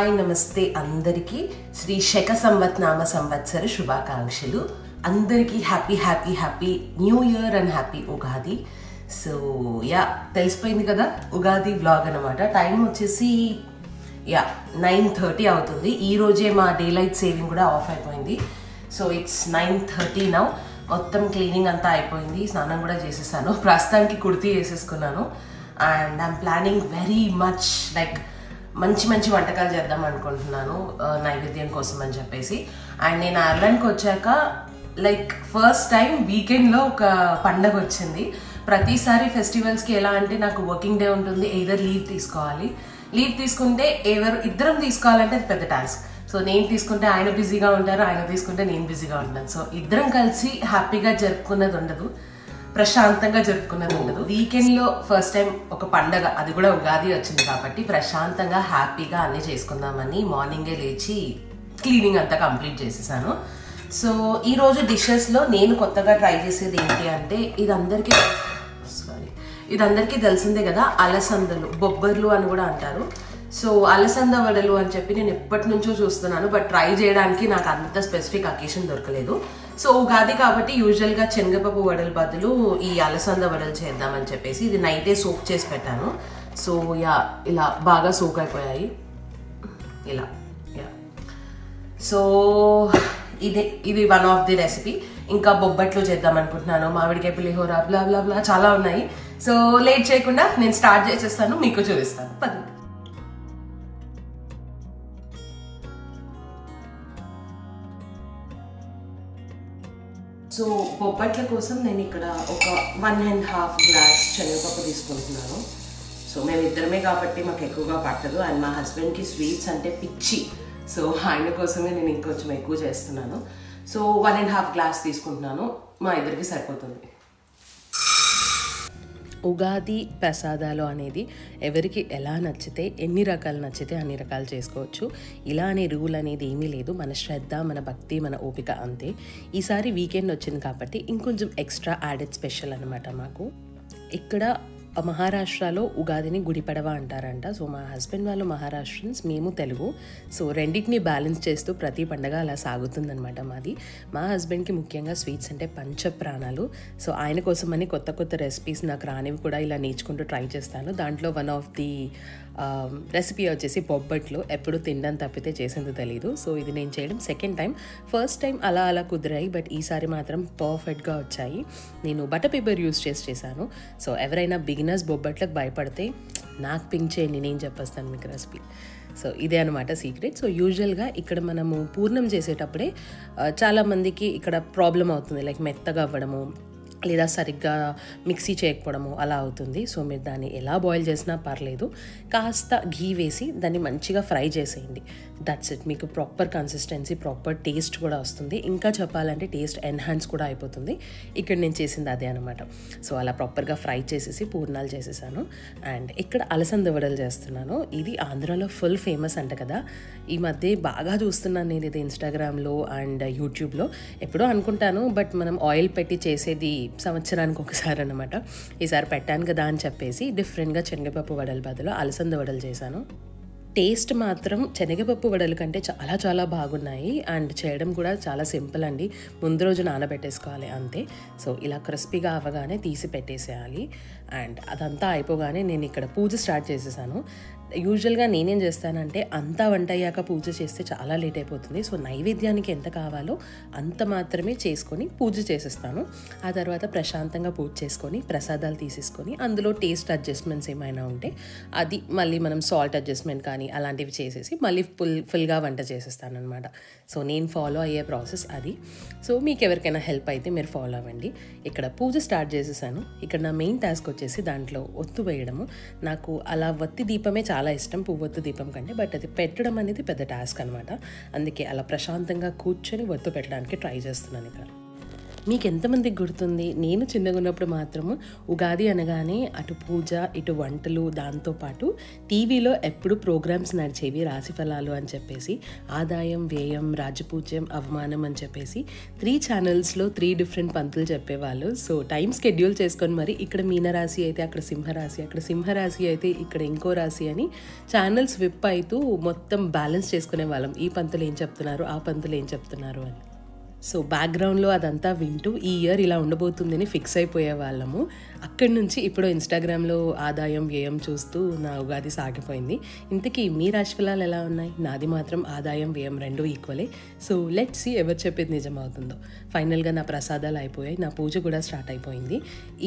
Hi నమస్తే అందరికీ శ్రీ శక సంవత్నామ సంవత్సర శుభాకాంక్షలు. అందరికీ happy happy happy new year and happy Ugadi. So తెలిసిపోయింది కదా, ఉగాది వ్లాగ్ అనమాట. టైం వచ్చేసి 9:30 అవుతుంది. ఈరోజే మా డే లైట్ సేవింగ్ కూడా ఆఫ్ అయిపోయింది. So it's 9:30 now. మొత్తం క్లీనింగ్ అంతా అయిపోయింది, స్నానం కూడా చేసేసాను. ప్రస్తుతానికి కుర్తీ వేసేసుకున్నాను. And I'm planning very much like మంచి మంచి వంటకాలు చేద్దాం అనుకుంటున్నాను నైవేద్యం కోసం అని చెప్పేసి. అండ్ నేను ఐర్లాండ్కి వచ్చాక లైక్ ఫస్ట్ టైం వీకెండ్లో ఒక పండగ వచ్చింది. ప్రతిసారి ఫెస్టివల్స్కి ఎలా అంటే నాకు వర్కింగ్ డే ఉంటుంది, ఎయిదర్ లీవ్ తీసుకోవాలి. లీవ్ తీసుకుంటే ఇద్దరం తీసుకోవాలంటే అది పెద్ద టాస్క్. సో నేను తీసుకుంటే ఆయన బిజీగా ఉంటారు, ఆయన తీసుకుంటే నేను బిజీగా ఉంటాను. సో ఇద్దరం కలిసి హ్యాపీగా జరుపుకున్నది ఉండదు, ప్రశాంతంగా జరుపుకున్నది ఉండదు. వీకెండ్లో ఫస్ట్ టైం ఒక పండగ, అది కూడా ఉగాది వచ్చింది కాబట్టి ప్రశాంతంగా హ్యాపీగా అన్నీ చేసుకుందామని మార్నింగే లేచి క్లీనింగ్ అంతా కంప్లీట్ చేసేసాను. సో ఈరోజు డిషెస్లో నేను కొత్తగా ట్రై చేసేది ఏంటి అంటే ఇది అందరికీ తెలిసిందే కదా, అలసందలు, బొబ్బర్లు అని కూడా అంటారు. సో అలసంద వడలు అని చెప్పి నేను ఎప్పటి నుంచో చూస్తున్నాను, బట్ ట్రై చేయడానికి నాకు అంత స్పెసిఫిక్ అకేషన్ దొరకలేదు. సో ఉగాది కాబట్టి యూజువల్గా శనగపప్పు వడల బదులు ఈ అలసంద వడలు చేద్దామని చెప్పేసి ఇది నైటే సోక్ చేసి పెట్టాను. సో ఇలా బాగా సోక్ అయిపోయాయి ఇలా. సో ఇది వన్ ఆఫ్ ది రెసిపీ. ఇంకా బొబ్బట్లు చేద్దాం అనుకుంటున్నాను, మామిడికాయ పులిహోర, బ్లా బ్లా బ్లా చాలా ఉన్నాయి. సో లేట్ చేయకుండా నేను స్టార్ట్ చేసేస్తాను, మీకు చూపిస్తాను. పదండి. సో బొబ్బట్ల కోసం నేను ఇక్కడ ఒక 1.5 గ్లాస్ శనగపప్పు తీసుకుంటున్నాను. సో మేమిద్దరమే కాబట్టి మాకు ఎక్కువగా పట్టదు. అండ్ మా హస్బెండ్కి స్వీట్స్ అంటే పిచ్చి, సో ఆయన కోసమే నేను ఇంకొంచెం ఎక్కువ చేస్తున్నాను. సో 1.5 గ్లాస్ తీసుకుంటున్నాను, మా ఇద్దరికి సరిపోతుంది. ఉగాది ప్రసాదాలు అనేది ఎవరికి ఎలా నచ్చితే, ఎన్ని రకాలు నచ్చితే అన్ని రకాలు చేసుకోవచ్చు. ఇలా అనే రూల్ అనేది ఏమీ లేదు. మన శ్రద్ధ, మన భక్తి, మన ఓపిక అంతే. ఈసారి వీకెండ్ వచ్చింది కాబట్టి ఇంకొంచెం ఎక్స్ట్రా యాడెడ్ స్పెషల్ అనమాట మాకు. ఇక్కడ మహారాష్ట్రలో ఉగాదిని గుడిపడవ అంటారంట. సో మా హస్బెండ్ వాళ్ళు మహారాష్ట్రన్స్, మేము తెలుగు. సో రెండింటిని బ్యాలెన్స్ చేస్తూ ప్రతి పండగ అలా సాగుతుందనమాట మాది. మా హస్బెండ్కి ముఖ్యంగా స్వీట్స్ అంటే పంచ ప్రాణాలు. సో ఆయన కోసమని కొత్త కొత్త రెసిపీస్ నాకు రానివి కూడా ఇలా నేర్చుకుంటూ ట్రై చేస్తాను. దాంట్లో వన్ ఆఫ్ ది రెసిపీ వచ్చేసి బొబ్బట్లు. ఎప్పుడు తినడం తప్పితే చేసింది తెలీదు. సో ఇది నేను చేయడం సెకండ్ టైం. ఫస్ట్ టైం అలా కుదిరాయి, బట్ ఈసారి మాత్రం పర్ఫెక్ట్గా వచ్చాయి. నేను బటర్ పేపర్ యూస్ చేశాను. సో ఎవరైనా బిగినర్స్ బొబ్బట్లకు భయపడితే నాకు పింక్ చేయండి, నేను చెప్పేస్తాను మీకు రెసిపీ. సో ఇదే అనమాట సీక్రెట్. సో యూజువల్గా ఇక్కడ మనము పూర్ణం చేసేటప్పుడే చాలామందికి ఇక్కడ ప్రాబ్లం అవుతుంది, లైక్ మెత్తగా అవ్వడము లేదా సరిగ్గా మిక్సీ చేయకపోవడము అలా అవుతుంది. సో మీరు దాన్ని ఎలా బాయిల్ చేసినా పర్లేదు, కాస్త ఘీ వేసి దాన్ని మంచిగా ఫ్రై చేసేయండి. That's it. మీకు ప్రాపర్ కన్సిస్టెన్సీ, ప్రాపర్ టేస్ట్ కూడా వస్తుంది. ఇంకా చెప్పాలంటే టేస్ట్ ఎన్హాన్స్ కూడా అయిపోతుంది. ఇక్కడ నేను చేసింది అదే అనమాట. సో అలా ప్రాపర్గా ఫ్రై చేసేసి పూర్ణాలు చేసేసాను. అండ్ ఇక్కడ అలసంద వడలు చేస్తున్నాను. ఇది ఆంధ్రాలో ఫుల్ ఫేమస్ అంట కదా. ఈ మధ్య బాగా చూస్తున్నాను నేను ఇది ఇన్స్టాగ్రామ్లో అండ్ యూట్యూబ్లో. ఎప్పుడో అనుకుంటాను, బట్ మనం ఆయిల్ పెట్టి చేసేది సంవత్సరానికి ఒకసారి అనమాట. ఈసారి పెట్టాను కదా అని చెప్పేసి డిఫరెంట్గా శనగపప్పు వడల బదులు అలసంద వడలు చేశాను. టేస్ట్ మాత్రం శనగపప్పు వడల కంటే చాలా చాలా బాగున్నాయి. అండ్ చేయడం కూడా చాలా సింపుల్ అండి. ముందు రోజు నానబెట్టేసుకోవాలి అంతే. సో ఇలా క్రిస్పీగా అవ్వగానే తీసి పెట్టేసేయాలి. అండ్ అదంతా అయిపోగానే నేను ఇక్కడ పూజ స్టార్ట్ చేసేసాను. యూజువల్గా నేనేం చేస్తానంటే అంతా వంట అయ్యాక పూజ చేస్తే చాలా లేట్ అయిపోతుంది. సో నైవేద్యానికి ఎంత కావాలో అంత మాత్రమే చేసుకొని పూజ చేసేస్తాను. ఆ తర్వాత ప్రశాంతంగా పూజ చేసుకొని ప్రసాదాలు తీసేసుకొని అందులో టేస్ట్ అడ్జస్ట్మెంట్స్ ఏమైనా ఉంటే అది మళ్ళీ మనం సాల్ట్ అడ్జస్ట్మెంట్ కానీ అలాంటివి చేసేసి మళ్ళీ ఫుల్గా వంట చేసేస్తాను అనమాట. సో నేను ఫాలో అయ్యే ప్రాసెస్ అది. సో మీకు ఎవరికైనా హెల్ప్ అయితే మీరు ఫాలో అవ్వండి. ఇక్కడ పూజ స్టార్ట్ చేసేసాను. ఇక్కడ నా మెయిన్ టాస్క్ వచ్చేసి దాంట్లో ఒత్తు వేయడము. నాకు అలా వత్తి దీపమే చాలా ఇష్టం, పువ్వొత్తు దీపం కంటే. బట్ అది పెట్టడం అనేది పెద్ద టాస్క్ అనమాట. అందుకే అలా ప్రశాంతంగా కూర్చొని ఒత్తు పెట్టడానికి ట్రై చేస్తున్నాను ఇక్కడ. మీకు ఎంతమందికి గుర్తుంది, నేను చిన్నగా ఉన్నప్పుడు మాత్రము ఉగాది అనగానే అటు పూజ ఇటు వంటలు, దాంతోపాటు టీవీలో ఎప్పుడు ప్రోగ్రామ్స్ నడిచేవి రాశి ఫలాలు అని చెప్పేసి, ఆదాయం వ్యయం రాజపూజ్యం అవమానం అని చెప్పేసి 3 ఛానల్స్లో 3 డిఫరెంట్ పంతులు చెప్పేవాళ్ళు. సో టైం షెడ్యూల్ చేసుకొని మరి ఇక్కడ మీనరాశి అయితే అక్కడ సింహరాశి, అక్కడ సింహరాశి అయితే ఇక్కడ ఇంకో రాశి అని ఛానల్స్ విప్ అవుతూ మొత్తం బ్యాలెన్స్ చేసుకునే వాళ్ళం. ఈ పంతులు ఏం చెప్తున్నారు, ఆ పంతులు ఏం చెప్తున్నారు అని. సో బ్యాక్గ్రౌండ్లో అదంతా వింటూ ఈ ఇయర్ ఇలా ఉండబోతుందని ఫిక్స్ అయిపోయే వాళ్ళము. అక్కడి నుంచి ఇప్పుడు ఇన్స్టాగ్రామ్లో ఆదాయం వ్యయం చూస్తూ నా ఉగాది సాగిపోయింది. ఇంతకీ మీ రాశి ఫలాలు ఎలా ఉన్నాయి? నాది మాత్రం ఆదాయం వ్యయం 2 ఈక్వలే. సో లెట్స్ సీ ఎవరు చెప్పేది నిజమవుతుందో. ఫైనల్గా నా ప్రసాదాలు అయిపోయాయి, నా పూజ కూడా స్టార్ట్ అయిపోయింది.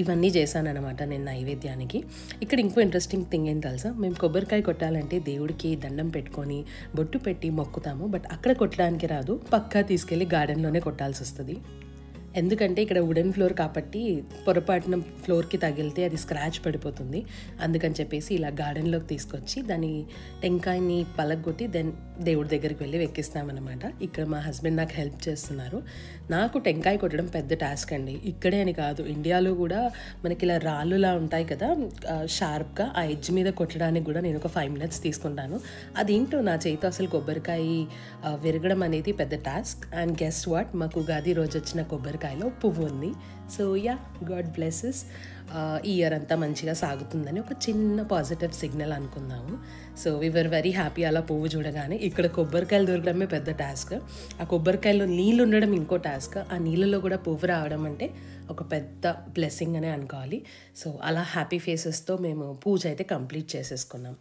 ఇవన్నీ చేశానన్నమాట నేను నైవేద్యానికి. ఇక్కడ ఇంకో ఇంట్రెస్టింగ్ థింగ్ ఏం తెలుసా, మేము కొబ్బరికాయ కొట్టాలంటే దేవుడికి దండం పెట్టుకొని బొట్టు పెట్టి మొక్కుతాము. బట్ అక్కడ కొట్టడానికి రాదు, పక్కా తీసుకెళ్ళి గార్డెన్లోనే కొట్టాల్సి వస్తుంది. ఎందుకంటే ఇక్కడ వుడెన్ ఫ్లోర్ కాబట్టి పొరపాటున ఫ్లోర్కి తగిలితే అది స్క్రాచ్ పడిపోతుంది. అందుకని చెప్పేసి ఇలా గార్డెన్లోకి తీసుకొచ్చి దాని టెంకాయని పలగొట్టి దెన్ దేవుడి దగ్గరికి వెళ్ళి వెక్కిస్తామన్నమాట. ఇక్కడ మా హస్బెండ్ నాకు హెల్ప్ చేస్తున్నారు. నాకు టెంకాయ కొట్టడం పెద్ద టాస్క్ అండి. ఇక్కడే అని కాదు, ఇండియాలో కూడా మనకి ఇలా రాళ్ళులా ఉంటాయి కదా షార్ప్గా, ఆ ఎడ్జ్ మీద కొట్టడానికి కూడా నేను ఒక 5 minutes తీసుకుంటాను. అదేంటో నా చేతితో అసలు కొబ్బరికాయ విరగడం అనేది పెద్ద టాస్క్. అండ్ గెస్ వాట్, మాకు ఉగాది రోజు వచ్చిన కొబ్బరికాయలో పువ్వు ఉంది. So yeah, God blesses. ఈ ఇయర్ అంతా మంచిగా సాగుతుందని ఒక చిన్న పాజిటివ్ సిగ్నల్ అనుకుందాము. So we were very happy అలా పువ్వు చూడగానే. ఇక్కడ కొబ్బరికాయలు దొరకడమే పెద్ద టాస్క్, ఆ కొబ్బరికాయలో నీళ్ళు ఉండడం ఇంకో టాస్క్, ఆ నీళ్ళలో కూడా పువ్వు రావడం అంటే ఒక పెద్ద బ్లెస్సింగ్ అనే అనుకోవాలి. సో అలా హ్యాపీ ఫేసెస్తో మేము పూజ అయితే కంప్లీట్ చేసేసుకున్నాం.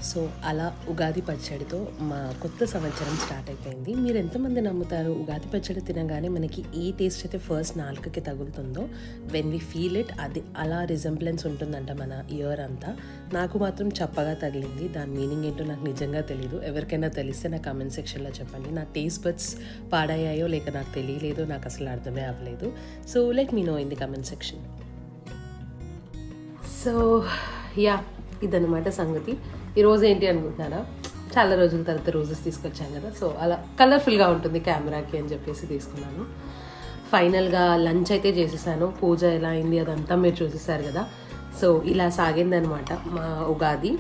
సో అలా ఉగాది పచ్చడితో మా కొత్త సంవత్సరం స్టార్ట్ అయిపోయింది. మీరు ఎంతమంది నమ్ముతారు, ఉగాది పచ్చడి తినగానే మనకి ఏ టేస్ట్ అయితే ఫస్ట్ నాలుకకి తగులుతుందో, వెన్ వి ఫీల్ ఇట్, అది అలా రిజెంబ్లెన్స్ ఉంటుందంట మన ఇయర్ అంతా. నాకు మాత్రం చప్పగా తగిలింది. దాని మీనింగ్ ఏంటో నాకు నిజంగా తెలీదు. ఎవరికైనా తెలిస్తే నా కామెంట్ సెక్షన్లో చెప్పండి. నా టేస్ట్ బడ్స్ పాడయ్యాయో లేక నాకు తెలియలేదో, నాకు అసలు అర్థమే అవ్వలేదు. So let me know in the comment section. So yeah, ఇదన్నమాట సంగతి. ఈరోజు ఏంటి అనుకుంటున్నారా, చాలా రోజుల తర్వాత రోజెస్ తీసుకొచ్చాను కదా, సో అలా కలర్ఫుల్గా ఉంటుంది కెమెరాకి అని చెప్పేసి తీసుకున్నాను. ఫైనల్గా లంచ్ అయితే చేసేసాను. పూజ ఎలా అయింది అదంతా మీరు చూసేసారు కదా. సో ఇలా సాగిందనమాట మా ఉగాది.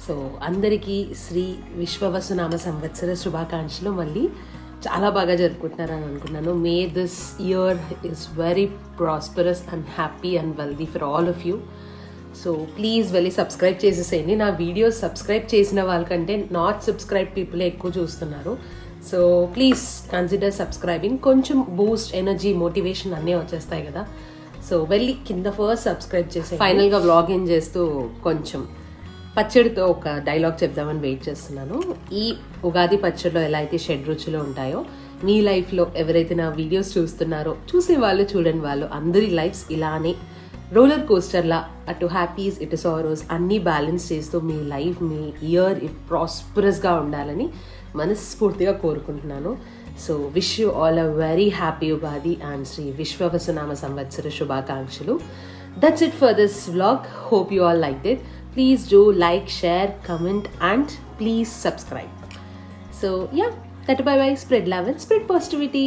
సో అందరికీ శ్రీ విశ్వవసునామ సంవత్సర శుభాకాంక్షలు. మళ్ళీ చాలా బాగా జరుపుకుంటున్నారని అనుకున్నాను. May this year is very prosperous and happy and wealthy for all of you. So please వెళ్ళి సబ్స్క్రైబ్ చేసేసేయండి. నా వీడియోస్ సబ్స్క్రైబ్ చేసిన వాళ్ళకంటే నాట్ సబ్స్క్రైబ్ పీపులే ఎక్కువ చూస్తున్నారు. So please consider subscribing. కొంచెం బూస్ట్, ఎనర్జీ, మోటివేషన్ అన్నీ వచ్చేస్తాయి కదా. సో వెళ్ళి కింద ఫస్ట్ సబ్స్క్రైబ్ చేసి ఫైనల్గా వ్లాగిన్ చేస్తూ కొంచెం పచ్చడితో ఒక డైలాగ్ చెప్దామని వెయిట్ చేస్తున్నాను. ఈ ఉగాది పచ్చడిలో ఎలా అయితే 7 రుచులు ఉంటాయో, మీ లైఫ్లో ఎవరైతే నా వీడియోస్ చూస్తున్నారో, చూసే వాళ్ళు చూడని వాళ్ళు అందరి లైఫ్స్ ఇలానే రోలర్ కోస్టర్లా అటు హ్యాపీస్ ఇటు సారోస్ అన్నీ బ్యాలెన్స్ చేస్తూ మీ లైఫ్, మీ ఇయర్ ప్రాస్పరస్గా ఉండాలని మనస్ఫూర్తిగా కోరుకుంటున్నాను. So wish you all a very happy Ugadi and Sri విశ్వవసునామ సంవత్సర శుభాకాంక్షలు. That's it for this vlog. Hope you all liked it. Please do like, share, comment and please subscribe. So yeah, bye bye. Spread love and spread positivity.